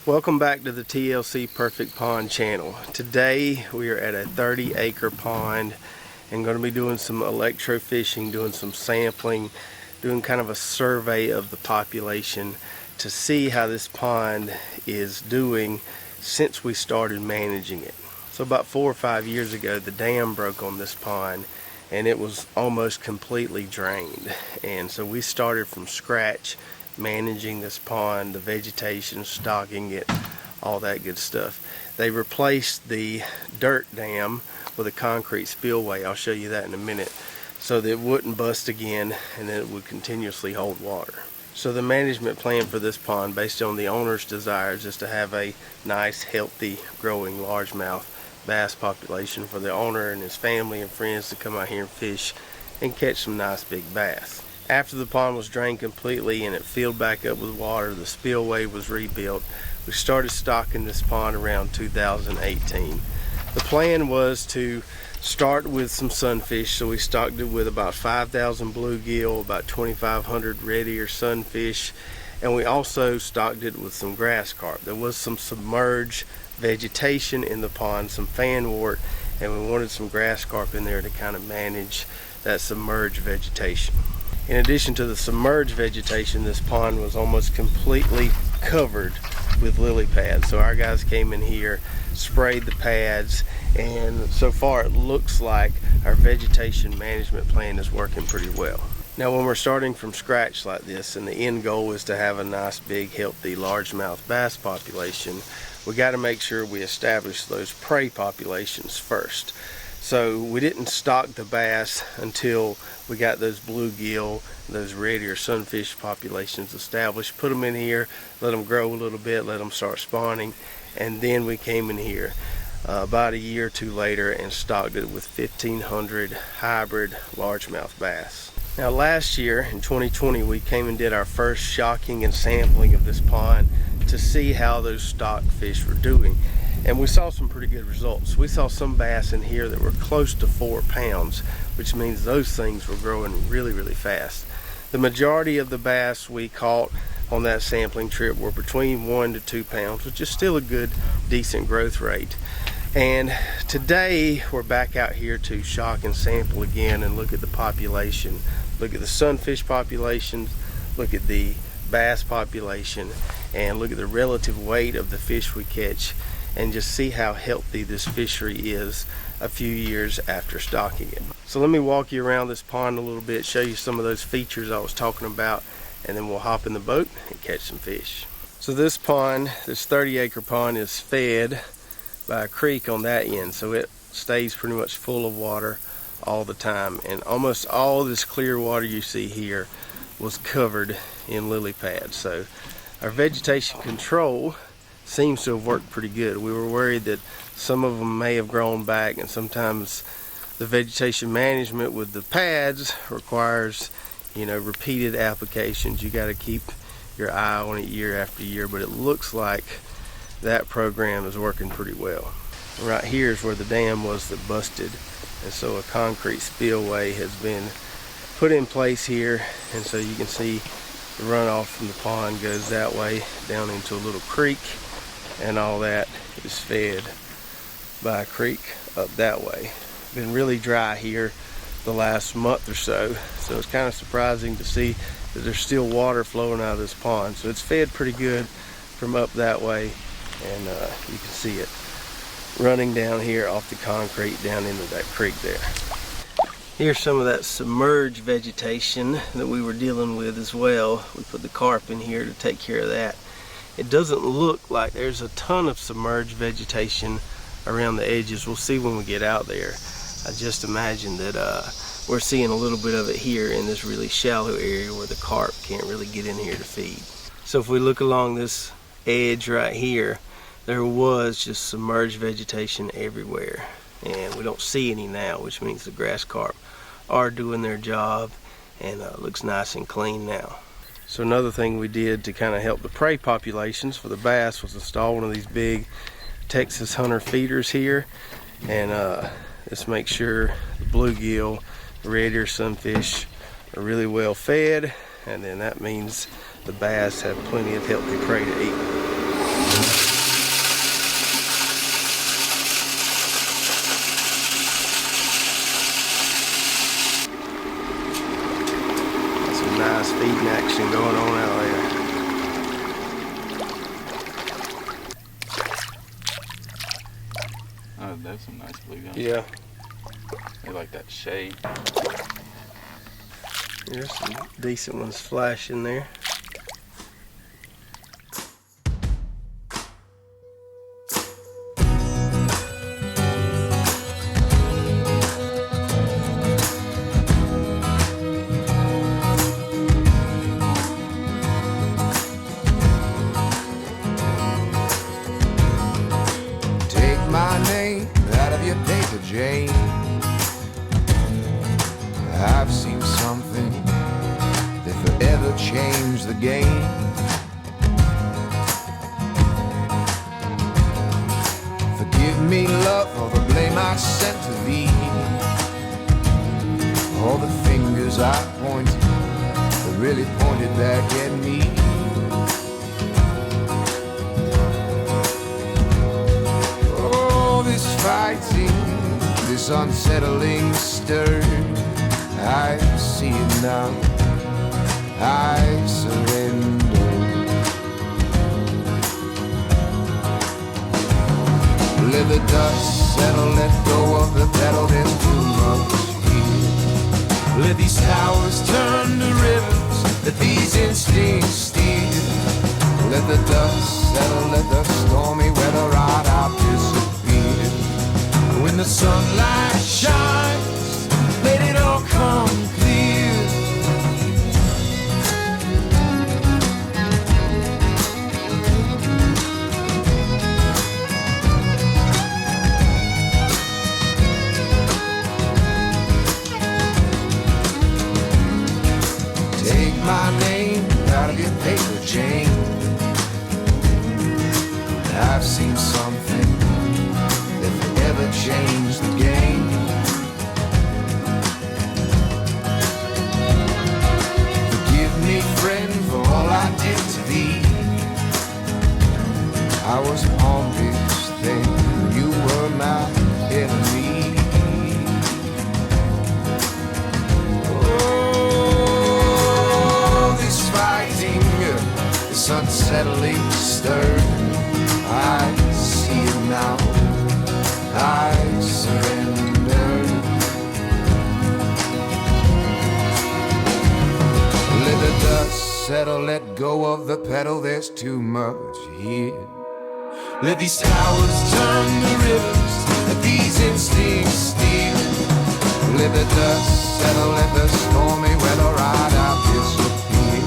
Welcome back to the TLC Perfect Pond channel. Today we are at a 30-acre pond and going to be doing some electrofishing, doing some sampling, doing kind of a survey of the population to see how this pond is doing since we started managing it. So about 4 or 5 years ago, the dam broke on this pond and it was almost completely drained. And so we started from scratch managing this pond, the vegetation, stocking it, all that good stuff. They replaced the dirt dam with a concrete spillway. I'll show you that in a minute, so that it wouldn't bust again and that it would continuously hold water. So the management plan for this pond, based on the owner's desires, is to have a nice, healthy, growing largemouth bass population for the owner and his family and friends to come out here and fish and catch some nice big bass. After the pond was drained completely and it filled back up with water, the spillway was rebuilt. We started stocking this pond around 2018. The plan was to start with some sunfish, so we stocked it with about 5,000 bluegill, about 2,500 red ear sunfish, and we also stocked it with some grass carp. There was some submerged vegetation in the pond, some fanwort, and we wanted some grass carp in there to kind of manage that submerged vegetation. In addition to the submerged vegetation, this pond was almost completely covered with lily pads. So our guys came in here, sprayed the pads, and so far it looks like our vegetation management plan is working pretty well. Now when we're starting from scratch like this, and the end goal is to have a nice big healthy largemouth bass population, we got to make sure we establish those prey populations first. So we didn't stock the bass until we got those bluegill, those red ear sunfish populations established, put them in here, let them grow a little bit, let them start spawning, and then we came in here about a year or two later and stocked it with 1,500 hybrid largemouth bass. Now last year in 2020 we came and did our first shocking and sampling of this pond to see how those stocked fish were doing. And we saw some pretty good results. We saw some bass in here that were close to 4 pounds, which means those things were growing really, really fast. The majority of the bass we caught on that sampling trip were between 1 to 2 pounds, which is still a good, decent growth rate. And today we're back out here to shock and sample again and look at the population, look at the sunfish populations, look at the bass population, and look at the relative weight of the fish we catch, and just see how healthy this fishery is a few years after stocking it. So let me walk you around this pond a little bit, show you some of those features I was talking about, and then we'll hop in the boat and catch some fish. So this pond, this 30-acre pond, is fed by a creek on that end, so it stays pretty much full of water all the time, and almost all this clear water you see here was covered in lily pads. So our vegetation control seems to have worked pretty good. We were worried that some of them may have grown back, and sometimes the vegetation management with the pads requires, repeated applications. You got to keep your eye on it year after year, but it looks like that program is working pretty well. Right here is where the dam was that busted, and so a concrete spillway has been put in place here, and so you can see the runoff from the pond goes that way down into a little creek, and all that is fed by a creek up that way. Been really dry here the last month or so, so it's kind of surprising to see that there's still water flowing out of this pond. So it's fed pretty good from up that way, and you can see it running down here off the concrete down into that creek there. Here's some of that submerged vegetation that we were dealing with as well. We put the carp in here to take care of that. It doesn't look like there's a ton of submerged vegetation around the edges. We'll see when we get out there. I just imagine that we're seeing a little bit of it here in this really shallow area where the carp can't really get in here to feed. So if we look along this edge right here, there was just submerged vegetation everywhere, and we don't see any now, which means the grass carp are doing their job, and looks nice and clean now. So another thing we did to kind of help the prey populations for the bass was install one of these big Texas Hunter feeders here, and this makes sure the bluegill, red ear sunfish are really well fed, and then that means the bass have plenty of healthy prey to eat. There's some nice bluegills. Yeah. They like that shade. There's some decent ones flashing there. Jane, I've seen something that forever changed the game. Forgive me, love, for the blame I sent to thee. All the fingers I pointed that really pointed back at me. Oh, this fighting, this unsettling stir, I see it now, I surrender. Let the dust settle, let go of the pedal, there's too much here. Let these towers turn to rivers, let these instincts steer. Let the dust settle, let the stormy weather ride out, disappear. When the sunlight shines, let it all come clear. Take my name out of your paper chain. I've seen something that forever changed the game. Forgive me, friend, for all I did to thee. I was on this thing, you were my enemy. Oh, this fighting, this unsettling stir, I see it now, I surrender. Let the dust settle, let go of the pedal, there's too much here. Let these towers turn to rivers, let these instincts steer. Let the dust settle, let the stormy weather ride out, disappear.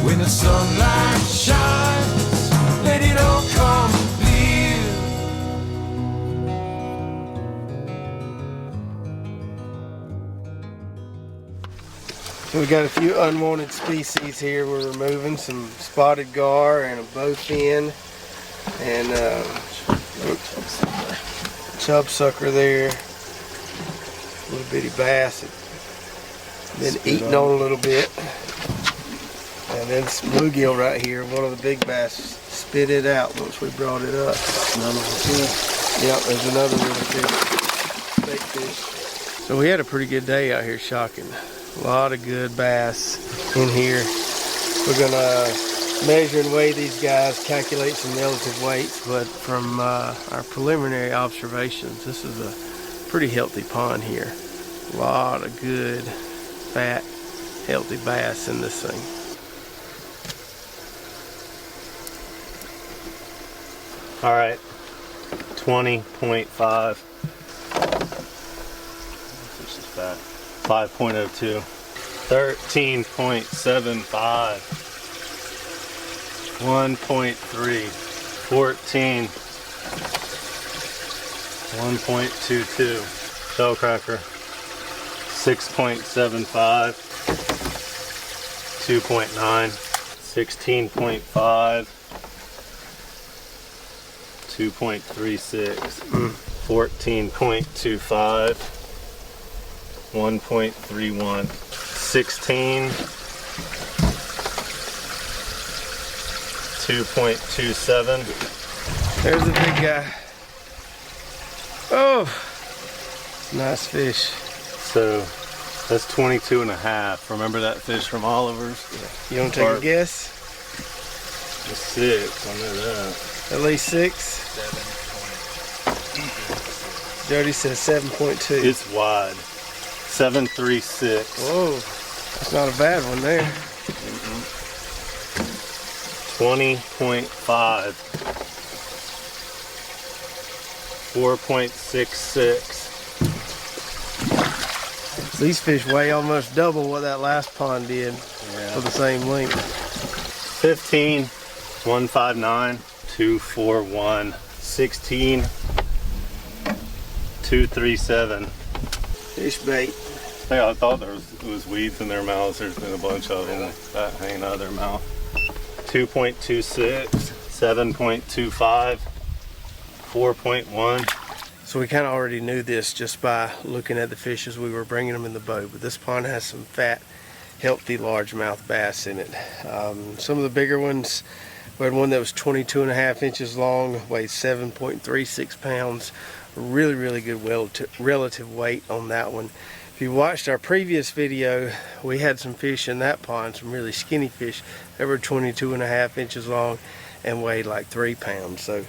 When the sunlight shines, let it all come clear. So we got a few unwanted species here. We're removing some spotted gar and a bowfin and chub sucker there. Little bitty bass that been eating on a little bit. And then this bluegill right here, one of the big bass spit it out once we brought it up. Another one too. Yep, there's another little fish, big fish. So we had a pretty good day out here shocking. A lot of good bass in here. We're gonna measure and weigh these guys, calculate some relative weights, but from our preliminary observations, this is a pretty healthy pond here. A lot of good, fat, healthy bass in this thing. All right, 20.5. This is fat. 5.02. 13.75. 1.3. 14. 1.22. Shell cracker. 6.75. 2.9. 16.5. 2.36, 14.25, 1.31, 16, 2.27. There's the big guy. Oh, nice fish. So that's 22 and a half. Remember that fish from Oliver's? You want to take a guess? It's 6, I know that. At least 6? 7.20. Jody says 7.2. It's wide. 736. Whoa, that's not a bad one there. 20.5. 4.66. These fish weigh almost double what that last pond did for the same length. 15, 159, 241, 16, 237. Fish bait. Hey, I thought there was weeds in their mouths. There's been a bunch of them that hanging out of their mouth. 2.26, 7.25, 4.1. So we kind of already knew this just by looking at the fish as we were bringing them in the boat. But this pond has some fat, healthy largemouth bass in it. Some of the bigger ones, we had one that was 22.5 inches long, weighed 7.36 pounds. Really, really good relative weight on that one. If you watched our previous video, we had some fish in that pond, some really skinny fish that were 22.5 inches long and weighed like 3 pounds. So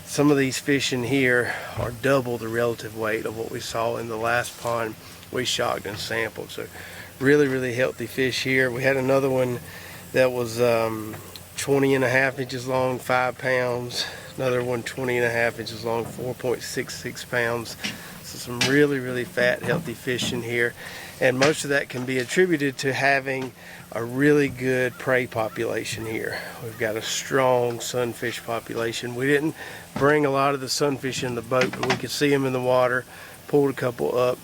some of these fish in here are double the relative weight of what we saw in the last pond we shocked and sampled. So really, really healthy fish here. We had another one that was 20.5 inches long, 5 pounds. Another one 20.5 inches long, 4.66 pounds. So some really, really fat, healthy fish in here. And most of that can be attributed to having a really good prey population here. We've got a strong sunfish population. We didn't bring a lot of the sunfish in the boat, but we could see them in the water, pulled a couple up.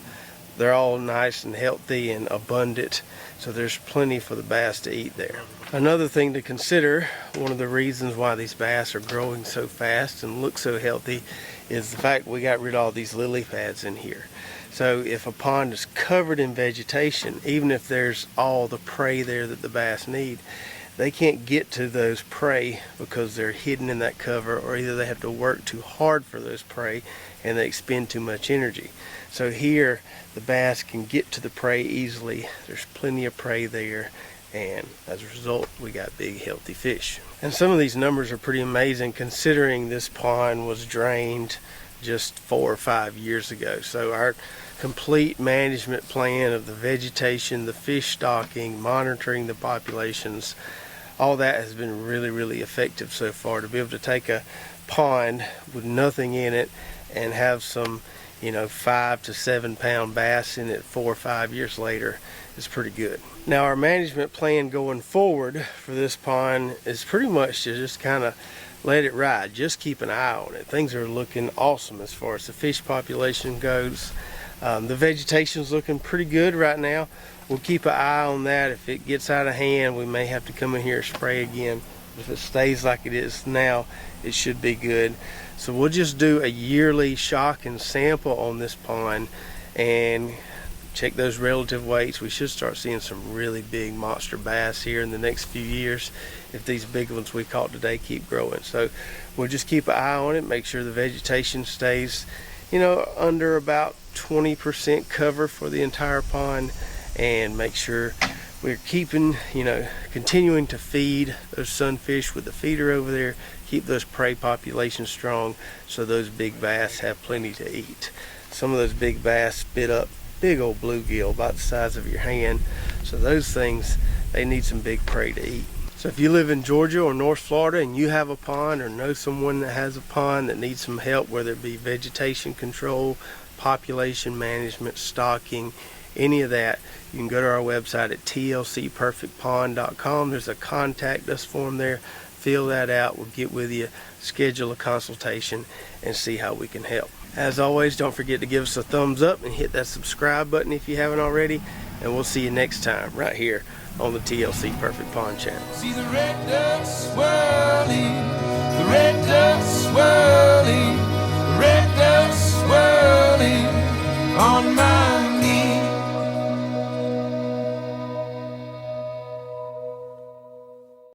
They're all nice and healthy and abundant, so there's plenty for the bass to eat there. Another thing to consider, one of the reasons why these bass are growing so fast and look so healthy, is the fact we got rid of all these lily pads in here. So if a pond is covered in vegetation, even if there's all the prey there that the bass need, they can't get to those prey because they're hidden in that cover, or either they have to work too hard for those prey and they expend too much energy. So here the bass can get to the prey easily. There's plenty of prey there, and as a result we got big healthy fish. And some of these numbers are pretty amazing considering this pond was drained just 4 or 5 years ago. So our complete management plan of the vegetation, the fish stocking, monitoring the populations, all that has been really, really effective so far. To be able to take a pond with nothing in it and have some 5 to 7 pound bass in it 4 or 5 years later is pretty good. Now our management plan going forward for this pond is pretty much to just kind of let it ride. Just keep an eye on it. Things are looking awesome as far as the fish population goes. The vegetation's looking pretty good right now. We'll keep an eye on that. If it gets out of hand, we may have to come in here and spray again. If it stays like it is now, it should be good. So we'll just do a yearly shock and sample on this pond and check those relative weights. We should start seeing some really big monster bass here in the next few years if these big ones we caught today keep growing. So we'll just keep an eye on it, make sure the vegetation stays under about 20% cover for the entire pond, and make sure we're keeping continuing to feed those sunfish with the feeder over there, keep those prey populations strong so those big bass have plenty to eat. Some of those big bass spit up big old bluegill about the size of your hand, so those things, they need some big prey to eat. So if you live in Georgia or North Florida and you have a pond or know someone that has a pond that needs some help, whether it be vegetation control, population management, stocking, any of that, you can go to our website at tlcperfectpond.com. There's a contact us form there. Fill that out. We'll get with you, schedule a consultation, and see how we can help. As always, don't forget to give us a thumbs up and hit that subscribe button if you haven't already, and we'll see you next time right here on the TLC Perfect Pond channel. See the red ducks swirl